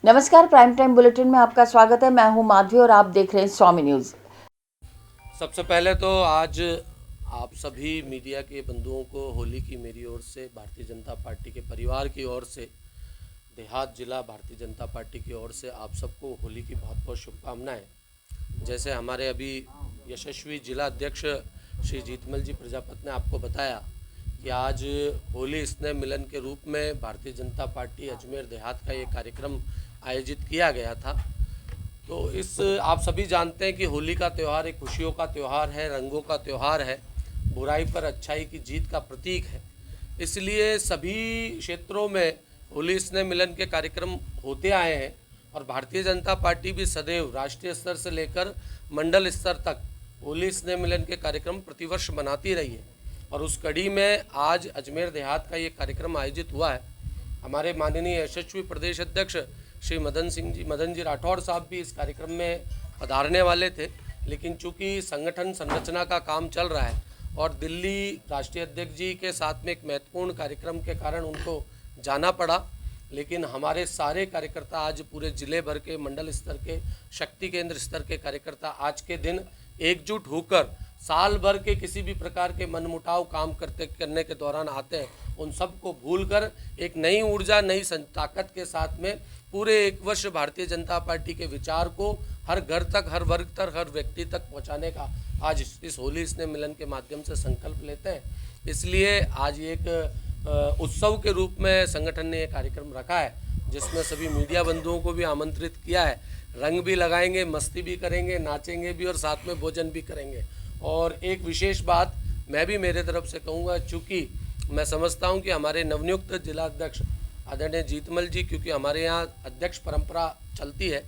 नमस्कार, prime time bulletin में आपका स्वागत है। मैं हूं माधवी और आप देख रहे हैं स्वामी न्यूज़। सबसे पहले तो आज आप सभी मीडिया के बंधुओं को होली की मेरी ओर से, भारतीय जनता पार्टी के परिवार की ओर से, देहात जिला भारतीय जनता पार्टी की ओर से आप सबको होली की बहुत बहुत शुभकामनाएं। जैसे हमारे अभी यशस्वी जिला अध्यक्ष श्री जीतमल जी प्रजापत ने आपको बताया कि आज होली स्नेह मिलन के रूप में भारतीय जनता पार्टी अजमेर देहात का ये कार्यक्रम आयोजित किया गया था। तो इस आप सभी जानते हैं कि होली का त्यौहार एक खुशियों का त्यौहार है, रंगों का त्यौहार है, बुराई पर अच्छाई की जीत का प्रतीक है। इसलिए सभी क्षेत्रों में होली स्नेह मिलन के कार्यक्रम होते आए हैं और भारतीय जनता पार्टी भी सदैव राष्ट्रीय स्तर से लेकर मंडल स्तर तक होली स्नेह मिलन के कार्यक्रम प्रतिवर्ष मनाती रही है। और उस कड़ी में आज अजमेर देहात का ये कार्यक्रम आयोजित हुआ है। हमारे माननीय यशस्वी प्रदेश अध्यक्ष श्री मदन जी राठौड़ साहब भी इस कार्यक्रम में पधारने वाले थे, लेकिन चूंकि संगठन संरचना का काम चल रहा है और दिल्ली राष्ट्रीय अध्यक्ष जी के साथ में एक महत्वपूर्ण कार्यक्रम के कारण उनको जाना पड़ा। लेकिन हमारे सारे कार्यकर्ता आज पूरे जिले भर के, मंडल स्तर के, शक्ति केंद्र स्तर के कार्यकर्ता आज के दिन एकजुट होकर साल भर के किसी भी प्रकार के मनमुटाव काम करने के दौरान आते हैं, उन सबको भूलकर एक नई ऊर्जा, नई ताकत के साथ में पूरे एक वर्ष भारतीय जनता पार्टी के विचार को हर घर तक, हर वर्ग तक, हर व्यक्ति तक पहुंचाने का आज इस होली स्नेह मिलन के माध्यम से संकल्प लेते हैं। इसलिए आज एक उत्सव के रूप में संगठन ने एक कार्यक्रम रखा है, जिसमें सभी मीडिया बंधुओं को भी आमंत्रित किया है। रंग भी लगाएंगे, मस्ती भी करेंगे, नाचेंगे भी और साथ में भोजन भी करेंगे। और एक विशेष बात मैं भी मेरे तरफ से कहूँगा, चूँकि मैं समझता हूँ कि हमारे नवनियुक्त जिला अध्यक्ष आदरणीय जीतमल जी, क्योंकि हमारे यहाँ अध्यक्ष परंपरा चलती है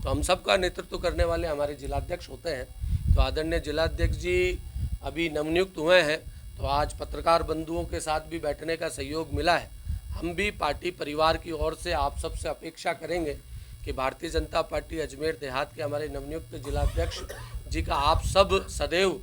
तो हम सबका नेतृत्व करने वाले हमारे जिलाध्यक्ष होते हैं। तो आदरणीय जिलाध्यक्ष जी अभी नवनियुक्त हुए हैं, तो आज पत्रकार बंधुओं के साथ भी बैठने का सहयोग मिला है। हम भी पार्टी परिवार की ओर से आप सबसे अपेक्षा करेंगे कि भारतीय जनता पार्टी अजमेर देहात के हमारे नवनियुक्त जिलाध्यक्ष जी का आप सब सदैव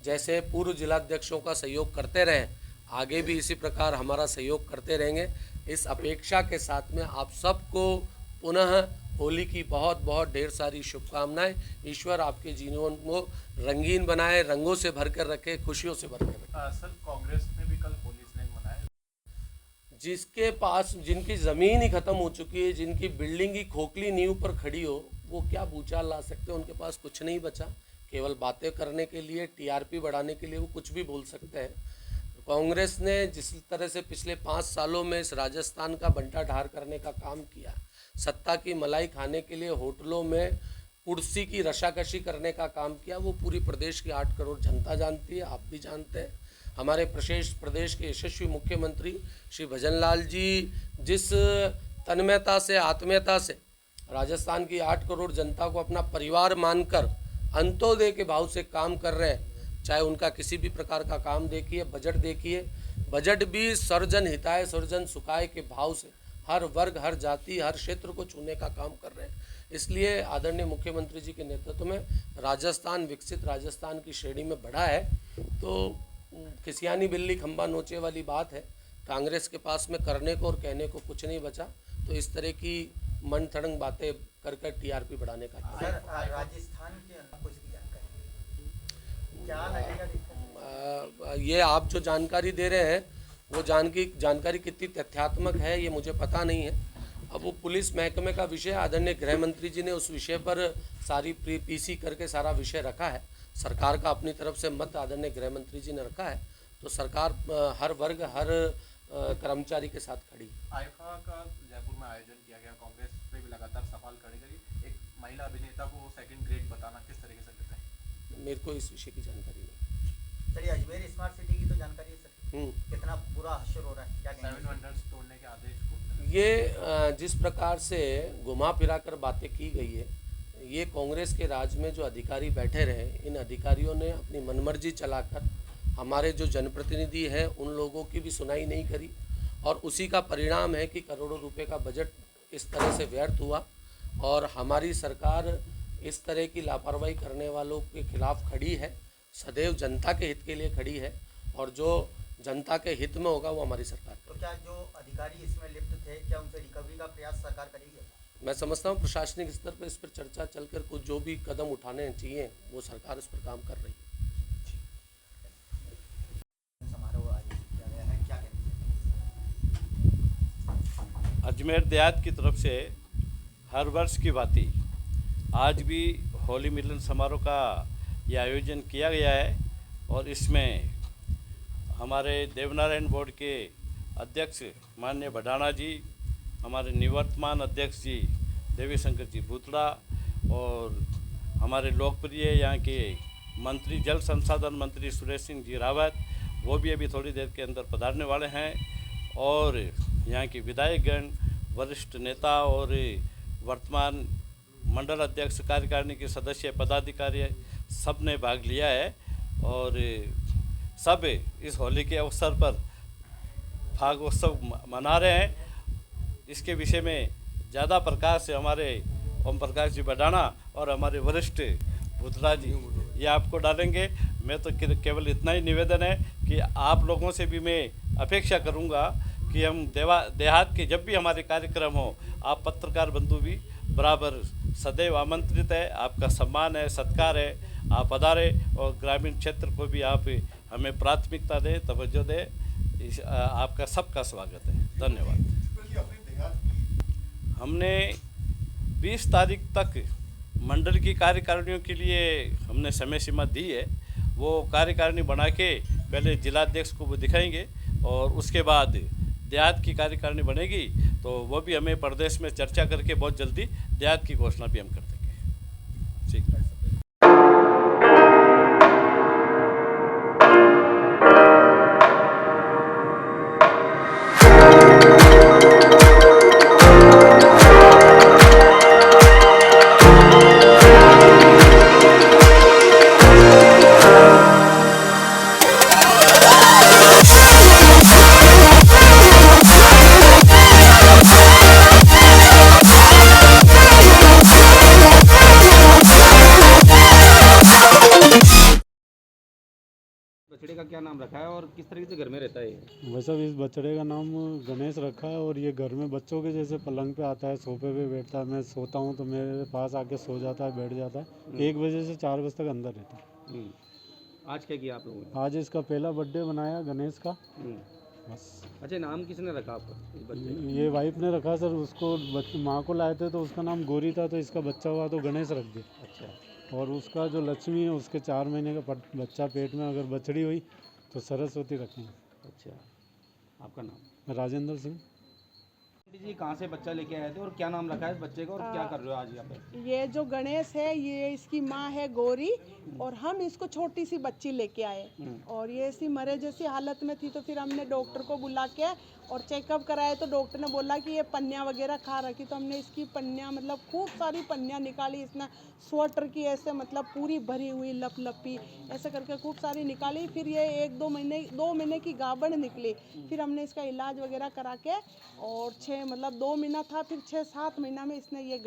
जैसे पूर्व जिलाध्यक्षों का सहयोग करते रहें, आगे भी इसी प्रकार हमारा सहयोग करते रहेंगे। इस अपेक्षा के साथ में आप सबको पुनः होली की बहुत बहुत ढेर सारी शुभकामनाएं। ईश्वर आपके जीवन को रंगीन बनाए, रंगों से भरकर रखे, खुशियों से भरकर रखे। सर, कांग्रेस ने भी कल होली स्नेह मनाया। जिसके पास, जिनकी ज़मीन ही ख़त्म हो चुकी है, जिनकी बिल्डिंग ही खोखली नींव पर खड़ी हो, वो क्या भूचाल ला सकते हैं? उनके पास कुछ नहीं बचा। केवल बातें करने के लिए, टीआरपी बढ़ाने के लिए वो कुछ भी बोल सकते हैं। कांग्रेस ने जिस तरह से पिछले 5 सालों में इस राजस्थान का बंटा ढार करने का काम किया, सत्ता की मलाई खाने के लिए होटलों में कुर्सी की रशाकशी करने का काम किया, वो पूरी प्रदेश की 8 करोड़ जनता जानती है, आप भी जानते हैं। हमारे प्रदेश के यशस्वी मुख्यमंत्री श्री भजनलाल जी जिस तन्मयता से, आत्मीयता से राजस्थान की 8 करोड़ जनता को अपना परिवार मानकर अंत्योदय के भाव से काम कर रहे हैं, चाहे उनका किसी भी प्रकार का काम देखिए, बजट देखिए, बजट भी सर्वजन हिताय सर्वजन सुखाय के भाव से हर वर्ग, हर जाति, हर क्षेत्र को छूने का काम कर रहे हैं। इसलिए आदरणीय मुख्यमंत्री जी के नेतृत्व में राजस्थान विकसित राजस्थान की श्रेणी में बढ़ा है। तो खिसियानी बिल्ली खंबा नोचे वाली बात है। कांग्रेस के पास में करने को और कहने को कुछ नहीं बचा, तो इस तरह की मन थड़ंग बातें कर टीआरपी बढ़ाने का राजस्थान के अंदर कुछ भी जानकारी क्या लगेगा? ये आप जो जानकारी दे रहे हैं वो जानकारी कितनी तथ्यात्मक है ये मुझे पता नहीं है। अब वो पुलिस महकमे का विषय, आदरणीय गृह मंत्री जी ने उस विषय पर सारी पीसी करके सारा विषय रखा है। सरकार का अपनी तरफ से मत आदरणीय गृह मंत्री जी ने रखा है, तो सरकार हर वर्ग, हर कर्मचारी के साथ खड़ी। आईफा का जयपुर में आयोजन किया गया, कांग्रेस पे भी लगातार सवाल खड़े करी। एक महिला अभिनेता को सेकंड ग्रेड बताना किस तरीके से करता है? मेरे को इस विषय की जानकारी नहीं। चलिए, अजमेर स्मार्ट सिटी की तो जानकारी है सर। कितना बुरा हश्र हो रहा है, क्या 7 वंडर्स तोड़ने के आदेश को ये जिस प्रकार से घुमा फिरा कर बातें की गई है, ये कांग्रेस के राज में जो अधिकारी बैठे रहे, इन अधिकारियों ने अपनी मनमर्जी चलाकर हमारे जो जनप्रतिनिधि हैं उन लोगों की भी सुनाई नहीं करी, और उसी का परिणाम है कि करोड़ों रुपए का बजट इस तरह से व्यर्थ हुआ। और हमारी सरकार इस तरह की लापरवाही करने वालों के खिलाफ खड़ी है, सदैव जनता के हित के लिए खड़ी है, और जो जनता के हित में होगा वो हमारी सरकार। तो क्या जो अधिकारी इसमें लिप्त थे, क्या उनसे रिकवरी का प्रयास सरकार करेगी? मैं समझता हूँ प्रशासनिक स्तर पर इस पर चर्चा चलकर कुछ जो भी कदम उठाने चाहिए वो सरकार इस पर काम कर रही है। समारोह आयोजित किया गया है, क्या कहते हैं? अजमेर देहात की तरफ से हर वर्ष की भांति आज भी होली मिलन समारोह का ये आयोजन किया गया है और इसमें हमारे देवनारायण बोर्ड के अध्यक्ष माननीय भडाना जी, हमारे निवर्तमान अध्यक्ष जी देवी शंकर जी भूतड़ा और हमारे लोकप्रिय यहाँ के मंत्री जल संसाधन मंत्री सुरेश सिंह जी रावत, वो भी अभी थोड़ी देर के अंदर पधारने वाले हैं और यहाँ के विधायकगण, वरिष्ठ नेता और वर्तमान मंडल अध्यक्ष, कार्यकारिणी के सदस्य, पदाधिकारी सब ने भाग लिया है और सब इस होली के अवसर पर फागोत्सव मना रहे हैं। इसके विषय में ज़्यादा प्रकाश से हमारे ओम प्रकाश जी बडाना और हमारे वरिष्ठ भूतड़ा जी ये आपको डालेंगे। मैं तो केवल इतना ही निवेदन है कि आप लोगों से भी मैं अपेक्षा करूंगा कि हम देहात के जब भी हमारे कार्यक्रम हो, आप पत्रकार बंधु भी बराबर सदैव आमंत्रित है। आपका सम्मान है, सत्कार है, आप पधारे और ग्रामीण क्षेत्र को भी आप हमें प्राथमिकता दें, तवज्जो दें। आपका सबका स्वागत है। धन्यवाद। हमने 20 तारीख तक मंडल की कार्यकारिणियों के लिए हमने समय सीमा दी है। वो कार्यकारिणी बना के पहले जिलाध्यक्ष को वो दिखाएंगे और उसके बाद देहात की कार्यकारिणी बनेगी तो वो भी हमें प्रदेश में चर्चा करके बहुत जल्दी देहात की घोषणा भी हम कर देंगे। ठीक है। बछड़े का क्या नाम रखा है और किस तरीके से घर में रहता है ये? वैसे इस बछड़े का नाम गणेश रखा है और ये घर में बच्चों के जैसे पलंग पे आता है, सोफे पे बैठता है। मैं सोता हूँ तो मेरे पास आके सो जाता है, बैठ जाता है। 1 बजे से 4 बजे तक अंदर रहता है। आज क्या किया आप लोगों ने? आज इसका पहला बर्थडे बनाया गणेश का। बस। अच्छा, नाम किसने रखा आपका इस बच्चे का? ये वाइफ ने रखा सर। उसको माँ को लाए थे तो उसका नाम गौरी था, तो इसका बच्चा हुआ तो गणेश रख दिया। अच्छा। और उसका जो लक्ष्मी है, उसके 4 महीने का बच्चा पेट में अगर बछड़ी हुई तो सरस्वती रखेंगे। अच्छा, आपका नाम? राजेंद्र सिंह। जी, कहाँ से बच्चा लेके आए थे और क्या नाम रखा है इस बच्चे का और क्या कर रहे हो आज यहाँ पे? ये जो गणेश है, ये इसकी माँ है गौरी और हम इसको छोटी सी बच्ची लेके आए और ये ऐसी मरे जैसी हालत में थी तो फिर हमने डॉक्टर को बुला के और चेकअप कराया तो डॉक्टर ने बोला कि ये पन्नियाँ वगैरह खा रखी। तो हमने इसकी पन्नियाँ, मतलब खूब सारी पन्नियाँ निकाली। इसने स्वेटर की ऐसे मतलब पूरी भरी हुई लपी ऐसे करके खूब सारी निकाली। फिर ये 2 महीने की गाभण निकली। फिर हमने इसका इलाज वगैरह करा के और 2 महीना था, फिर 6-7 महीना में इसने ये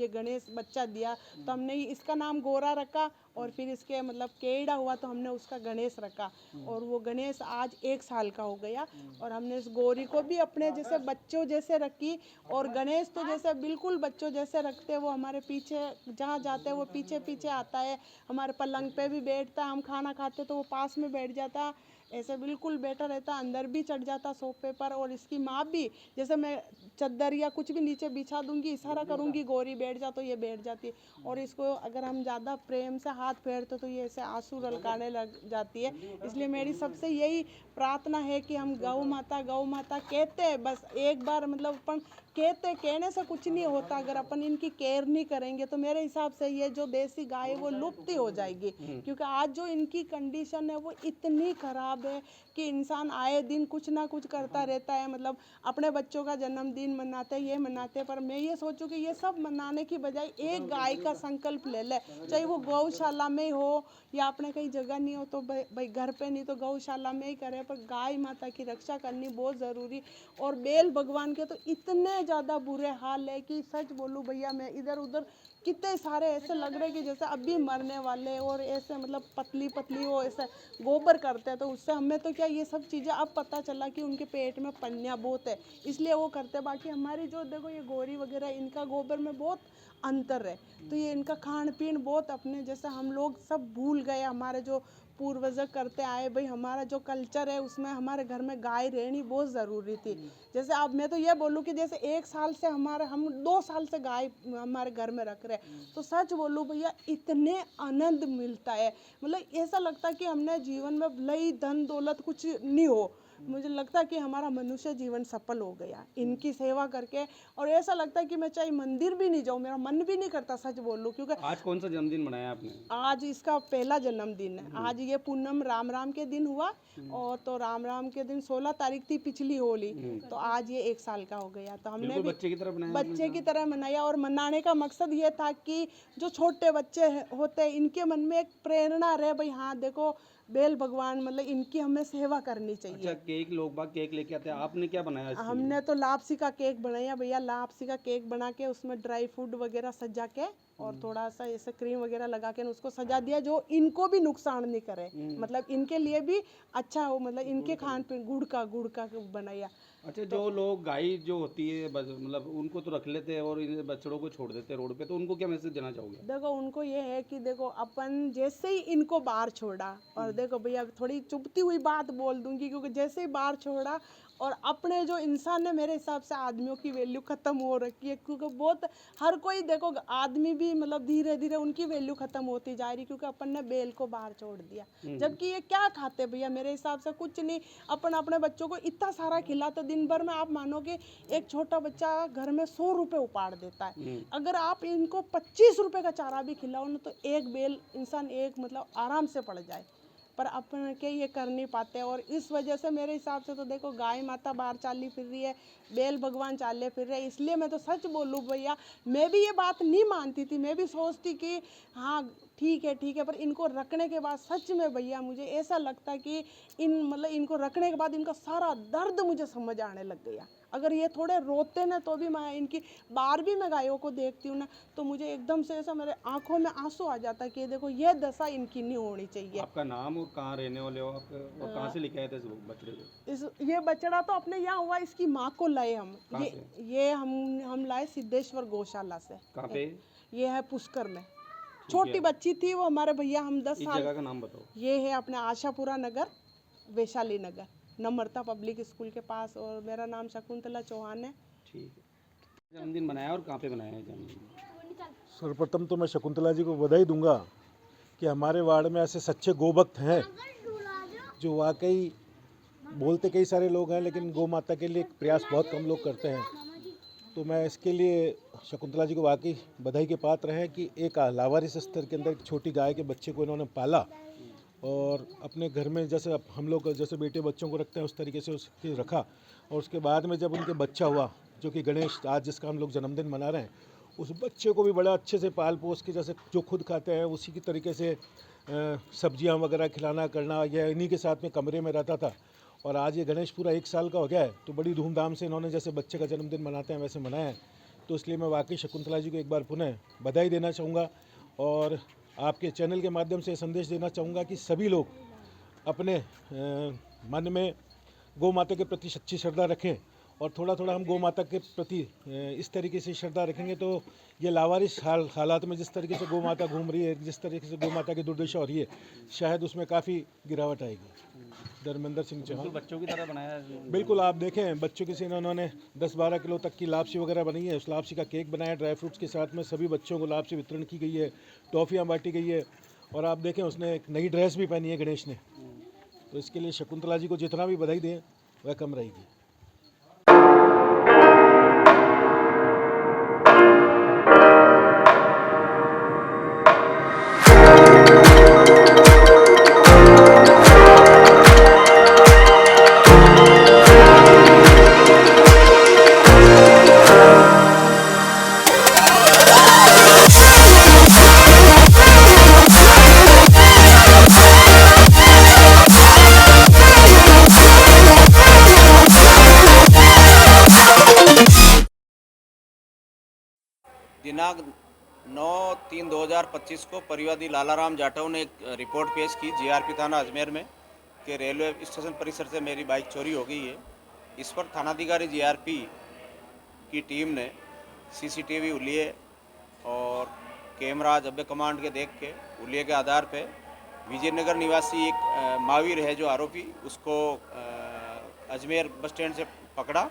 गणेश बच्चा दिया। तो हमने इसका नाम गोरा रखा और फिर इसके केड़ा हुआ तो हमने उसका गणेश रखा और वो गणेश आज 1 साल का हो गया। और हमने इस गौरी को भी अपने जैसे बच्चों जैसे रखी और गणेश तो जैसे बिल्कुल बच्चों जैसे रखते। वो हमारे पीछे जहाँ जाते हैं वो पीछे पीछे आता है, हमारे पलंग पे भी बैठता। हम खाना खाते तो वो पास में बैठ जाता, ऐसे बिल्कुल बैठा रहता, अंदर भी चढ़ जाता सोफे पर। और इसकी माँ भी, जैसे मैं चद्दर या कुछ भी नीचे बिछा दूंगी, इशारा करूंगी गौरी बैठ जा तो ये बैठ जाती। और इसको अगर हम ज़्यादा प्रेम से हाथ फेरते तो ये ऐसे आंसू रलकाने लग जाती है। इसलिए मेरी सबसे यही प्रार्थना है कि हम गौ माता कहते हैं बस एक बार, अपन कहने से कुछ नहीं होता। अगर अपन इनकी केयर नहीं करेंगे तो मेरे हिसाब से ये जो देसी गाय है वो लुप्त ही हो जाएगी। क्योंकि आज जो इनकी कंडीशन है वो इतनी खराब है कि इंसान आए दिन कुछ ना कुछ करता रहता है। अपने बच्चों का जन्मदिन मनाते, ये मनाते, पर मैं ये सोचूं कि ये सब मनाने की बजाय एक गाय का संकल्प ले ले। चाहे वो गौशाला में हो या अपने कहीं जगह नहीं हो तो भाई घर पे नहीं तो गौशाला में ही करे, पर गाय माता की रक्षा करनी बहुत ज़रूरी। और बेल भगवान के तो इतने इतने ज़्यादा बुरे हाल है कि सच बोलूँ भैया, मैं इधर उधर कितने सारे ऐसे लग रहे कि जैसे अभी मरने वाले, और ऐसे मतलब पतली पतली वो ऐसे गोबर करते हैं, तो उससे हमें तो क्या ये सब चीज़ें अब पता चला कि उनके पेट में पन्नियाँ बहुत है, इसलिए वो करते हैं। बाकी हमारी जो देखो ये गोरी वगैरह, इनका गोबर में बहुत अंतर है, तो ये इनका खान पीन बहुत अपने जैसे हम लोग सब भूल गए, हमारे जो पूर्वज करते आए भाई, हमारा जो कल्चर है उसमें हमारे घर में गाय रहनी बहुत ज़रूरी थी। जैसे अब मैं तो ये बोलूँ कि जैसे 1 साल से हम 2 साल से गाय हमारे घर में रख रहे हैं, तो सच बोलूँ भैया इतने आनंद मिलता है, मतलब ऐसा लगता है कि हमने जीवन में भले ही धन दौलत कुछ नहीं हो, मुझे लगता है कि हमारा मनुष्य जीवन सफल हो गया इनकी सेवा करके। और ऐसा लगता है कि मैं चाहे मंदिर भी नहीं जाऊँ, मेरा मन भी नहीं करता सच बोलूँ, क्योंकि आज कौन सा जन्मदिन मनाया आपने? आज इसका पहला जन्मदिन है। आज ये पूनम राम के दिन हुआ, और तो राम के दिन 16 तारीख थी पिछली होली, तो आज ये 1 साल का हो गया। तो हमने भी बच्चे की तरह बनाया, बच्चे की तरह मनाया, और मनाने का मकसद ये था कि जो छोटे बच्चे होते हैं इनके मन में एक प्रेरणा रहे, भाई हाँ देखो बेल भगवान, मतलब इनकी हमें सेवा करनी चाहिए। अच्छा, केक लोग बाग केक लेके आते हैं, आपने क्या बनाया इसके लिए? हमने तो लापसी का केक बनाया भैया, लापसी का केक बना के उसमें ड्राई फ्रूट वगैरह सजा के और थोड़ा सा ऐसे क्रीम वगैरह लगा के उसको सजा दिया, जो इनको भी नुकसान नहीं करे, मतलब इनके लिए भी अच्छा हो, मतलब इनके खान पीन गुड़ का बनाया। अच्छा, जो लोग गाय जो होती है मतलब उनको तो रख लेते हैं और इन बछड़ों को छोड़ देते हैं रोड पे, तो उनको क्या मैसेज देना चाहोगे? देखो उनको ये है कि देखो अपन जैसे ही इनको बाहर छोड़ा, और देखो भैया थोड़ी चुभती हुई बात बोल दूंगी, क्योंकि जैसे ही बाहर छोड़ा और अपने जो इंसान है, मेरे हिसाब से आदमियों की वैल्यू ख़त्म हो रखी है, क्योंकि बहुत हर कोई देखो आदमी भी मतलब धीरे धीरे उनकी वैल्यू ख़त्म होती जा रही, क्योंकि अपन ने बैल को बाहर छोड़ दिया। जबकि ये क्या खाते भैया, मेरे हिसाब से कुछ नहीं। अपन अपने बच्चों को इतना सारा खिलाते, दिन भर में आप मानो कि एक छोटा बच्चा घर में 100 रुपये उपाड़ देता है। अगर आप इनको 25 रुपये का चारा भी खिलाओ ना, तो एक बैल इंसान एक मतलब आराम से पड़ जाए, पर अपन के ये कर नहीं पाते। और इस वजह से मेरे हिसाब से तो देखो गाय माता बाहर चाली फिर रही है, बैल भगवान चाले फिर रहे, इसलिए मैं तो सच बोलूँ भैया, मैं भी ये बात नहीं मानती थी, मैं भी सोचती कि हाँ ठीक है, पर इनको रखने के बाद सच में भैया मुझे ऐसा लगता है कि इनको रखने के बाद इनका सारा दर्द मुझे समझ आने लग गया। अगर ये थोड़े रोते ना, तो भी मैं इनकी बाहर भी मैं गायों को देखती हूँ ना, तो मुझे एकदम से ऐसा मेरे आंखों में आंसू आ जाता है कि देखो ये दशा इनकी नहीं होनी चाहिए। आपका नाम और कहाँ रहने वाले हो आप, और कहाँ से लेके आए थे इस बछड़े को? ये बछड़ा तो अपने यहाँ हुआ, इसकी माँ को लाए हम। ये हम लाए सिद्धेश्वर गौशाला से। कहाँ पे? ये है पुष्कर में। छोटी बच्ची थी वो, हमारे भैया हम 10 साल। जगह का नाम बताओ। ये है अपने आशापुरा नगर, वैशाली नगर, नम्रता पब्लिक स्कूल के पास, और मेरा नाम शकुंतला चौहान है। ठीक है। जन्मदिन मनाया और कहाँ पे मनाया है जन्मदिन? सर्वप्रथम तो मैं शकुंतला जी को बधाई दूंगा कि हमारे वार्ड में ऐसे सच्चे गोभक्त हैं, जो वाकई बोलते कई सारे लोग हैं, लेकिन गौ माता के लिए प्रयास बहुत कम लोग करते हैं। तो मैं इसके लिए शकुंतला जी को वाकई बधाई के पात्र हैं कि एक लावारिस स्तर के अंदर एक छोटी गाय के बच्चे को इन्होंने पाला, और अपने घर में जैसे हम लोग जैसे बेटे बच्चों को रखते हैं उस तरीके से उसकी रखा। और उसके बाद में जब उनके बच्चा हुआ, जो कि गणेश आज जिसका हम लोग जन्मदिन मना रहे हैं, उस बच्चे को भी बड़ा अच्छे से पाल पोस के, जैसे जो खुद खाते हैं उसी की तरीके से सब्जियां वगैरह खिलाना करना, यह इन्हीं के साथ में कमरे में रहता था। और आज ये गणेश पूरा 1 साल का हो गया है, तो बड़ी धूमधाम से इन्होंने जैसे बच्चे का जन्मदिन मनाते हैं वैसे मनाया है। तो इसलिए मैं वाकई शकुंतला जी को एक बार पुनः बधाई देना चाहूँगा, और आपके चैनल के माध्यम से संदेश देना चाहूँगा कि सभी लोग अपने मन में गौ माता के प्रति सच्ची श्रद्धा रखें, और थोड़ा थोड़ा हम गौ माता के प्रति इस तरीके से श्रद्धा रखेंगे, तो ये लावारिस हालात में जिस तरीके से गौ माता घूम रही है, जिस तरीके से गौ माता की दुर्दशा हो रही है, शायद उसमें काफ़ी गिरावट आएगी। धर्मेंद्र सिंह चौहान। बच्चों की तरह बनाया है। बिल्कुल, आप देखें बच्चों के से इन्होंने 10-12 किलो तक की लापसी वगैरह बनी है। उस लापसी का केक बनाया, ड्राई फ्रूट्स के साथ में सभी बच्चों को लापसी वितरण की गई है, टॉफ़ियाँ बांटी गई है, और आप देखें उसने एक नई ड्रेस भी पहनी है गणेश ने। तो इसके लिए शकुंतला जी को जितना भी बधाई दें वह कम रहेगी। दिनांक 9/3/2025 को परिवादी लालाराम जाटव ने एक रिपोर्ट पेश की जीआरपी थाना अजमेर में कि रेलवे स्टेशन परिसर से मेरी बाइक चोरी हो गई है। इस पर थानाधिकारी जीआरपी की टीम ने सीसीटीवी उलिये और कैमरा जब्बे कमांड के देख के उलिये के आधार पे विजयनगर निवासी एक महावीर है जो आरोपी, उसको अजमेर बस स्टैंड से पकड़ा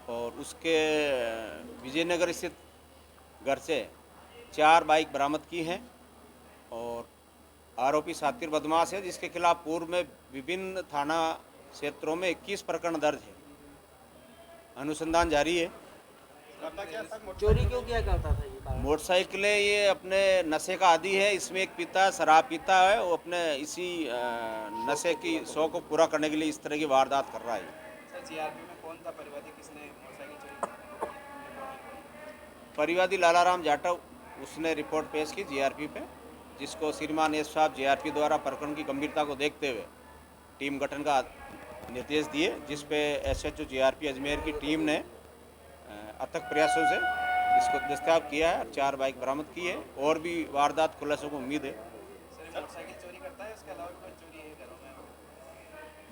और उसके विजयनगर स्थित घर से 4 बाइक बरामद की हैं और आरोपी सातिर बदमाश है जिसके खिलाफ पूर्व में विभिन्न थाना क्षेत्रों में 21 प्रकरण दर्ज है। अनुसंधान जारी है। चोरी क्यों किया करता था ये? मोटरसाइकिलें ये अपने नशे का आदी है। इसमें एक पिता शराब पीता है, वो अपने इसी नशे की शौक को पूरा करने के लिए इस तरह की वारदात कर रहा है। सर जीआरपी में कौन था परिवादी, किसने मोटरसाइकिल चोरी की? परिवादी लालाराम जाटव उसने रिपोर्ट पेश की जीआरपी पे, जिसको श्रीमान एस साहब जीआरपी द्वारा प्रकरण की गंभीरता को देखते हुए टीम गठन का निर्देश दिए, जिस पे एसएचओ जीआरपी अजमेर की टीम ने अथक प्रयासों से इसको दस्तयाब किया है और 4 बाइक बरामद की है। और भी वारदात खुलासों को उम्मीद है। मोटरसाइकिल चोरी करता है, इसके अलावा कोई चोरी है घरों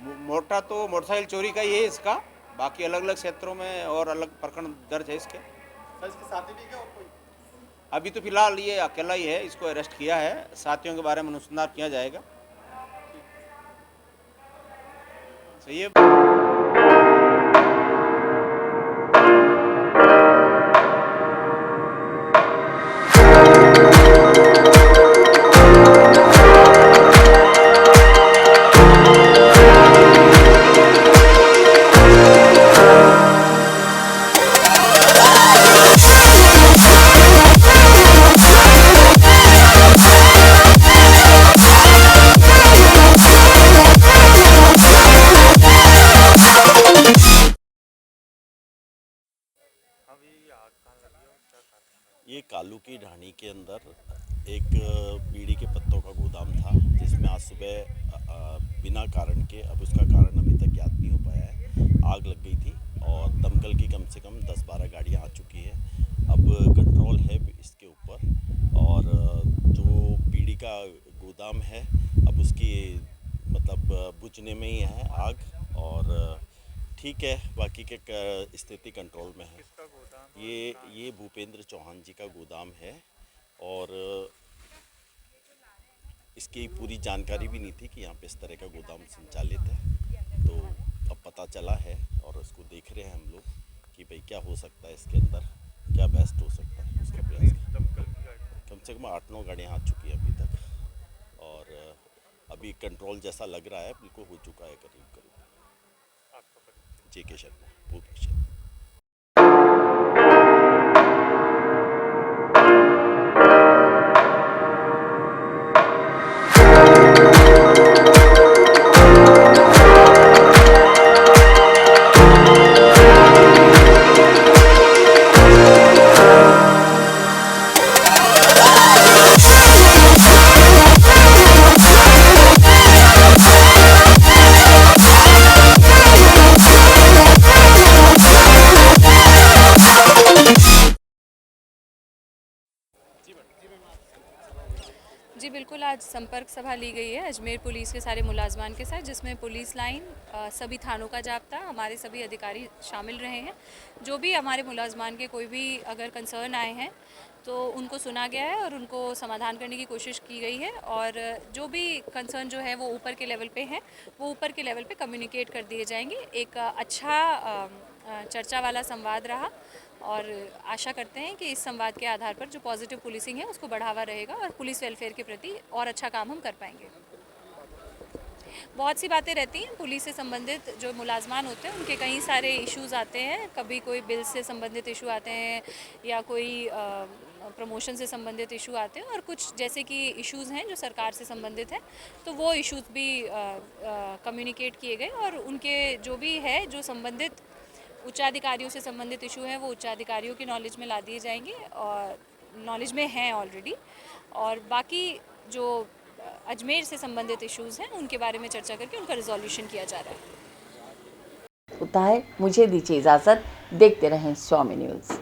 में? मोटा तो मोटरसाइकिल चोरी का ही है इसका, बाकी अलग अलग क्षेत्रों में और अलग प्रकरण दर्ज है इसके। सर इसके साथी भी क्या और कोई? अभी तो फिलहाल ये अकेला ही है, इसको अरेस्ट किया है। साथियों के बारे में अनुसंधान किया जाएगा। सही है। ये कालू की ढाणी के अंदर एक बीड़ी के पत्तों का गोदाम था, जिसमें आज सुबह बिना कारण के, अब उसका कारण अभी तक ज्ञात नहीं हो पाया है, आग लग गई थी और दमकल की कम से कम 10-12 गाड़ियां आ चुकी है। अब कंट्रोल है इसके ऊपर और जो बीड़ी का गोदाम है अब उसकी मतलब बुझने में ही है आग और ठीक है, बाकी के स्थिति कंट्रोल में है। ये भूपेंद्र चौहान जी का गोदाम है और इसकी पूरी जानकारी भी नहीं थी कि यहाँ पे इस तरह का गोदाम संचालित है, तो अब पता चला है और उसको देख रहे हैं हम लोग कि भाई क्या हो सकता है इसके अंदर, क्या बेस्ट हो सकता है उसका प्रयास। कम से कम 8-9 गाड़ियाँ आ चुकी हैं अभी तक और अभी कंट्रोल जैसा लग रहा है बिल्कुल हो चुका है करीब। JK शर्मा, भूपेश। जी बिल्कुल, आज संपर्क सभा ली गई है अजमेर पुलिस के सारे मुलाजमान के साथ, जिसमें पुलिस लाइन, सभी थानों का जाब्ता, हमारे सभी अधिकारी शामिल रहे हैं। जो भी हमारे मुलाजमान के कोई भी अगर कंसर्न आए हैं तो उनको सुना गया है और उनको समाधान करने की कोशिश की गई है और जो भी कंसर्न जो है वो ऊपर के लेवल पे हैं, वो ऊपर के लेवल पे कम्युनिकेट कर दिए जाएंगे। एक अच्छा चर्चा वाला संवाद रहा और आशा करते हैं कि इस संवाद के आधार पर जो पॉजिटिव पुलिसिंग है उसको बढ़ावा रहेगा और पुलिस वेलफेयर के प्रति और अच्छा काम हम कर पाएंगे। बहुत सी बातें रहती हैं पुलिस से संबंधित, जो मुलाजमान होते हैं उनके कई सारे इश्यूज़ आते हैं। कभी कोई बिल से संबंधित इशू आते हैं या कोई प्रमोशन से संबंधित इशू आते हैं और कुछ जैसे कि इश्यूज़ हैं जो सरकार से संबंधित हैं, तो वो इश्यूज़ भी कम्युनिकेट किए गए और उनके जो भी है जो संबंधित उच्चाधिकारियों से संबंधित इशू हैं वो उच्चाधिकारियों की नॉलेज में ला दिए जाएंगे और नॉलेज में हैं ऑलरेडी। और बाकी जो अजमेर से संबंधित इश्यूज़ हैं उनके बारे में चर्चा करके उनका रिजोल्यूशन किया जा रहा है। होता है। मुझे दीजिए इजाज़त, देखते रहें स्वामी न्यूज़।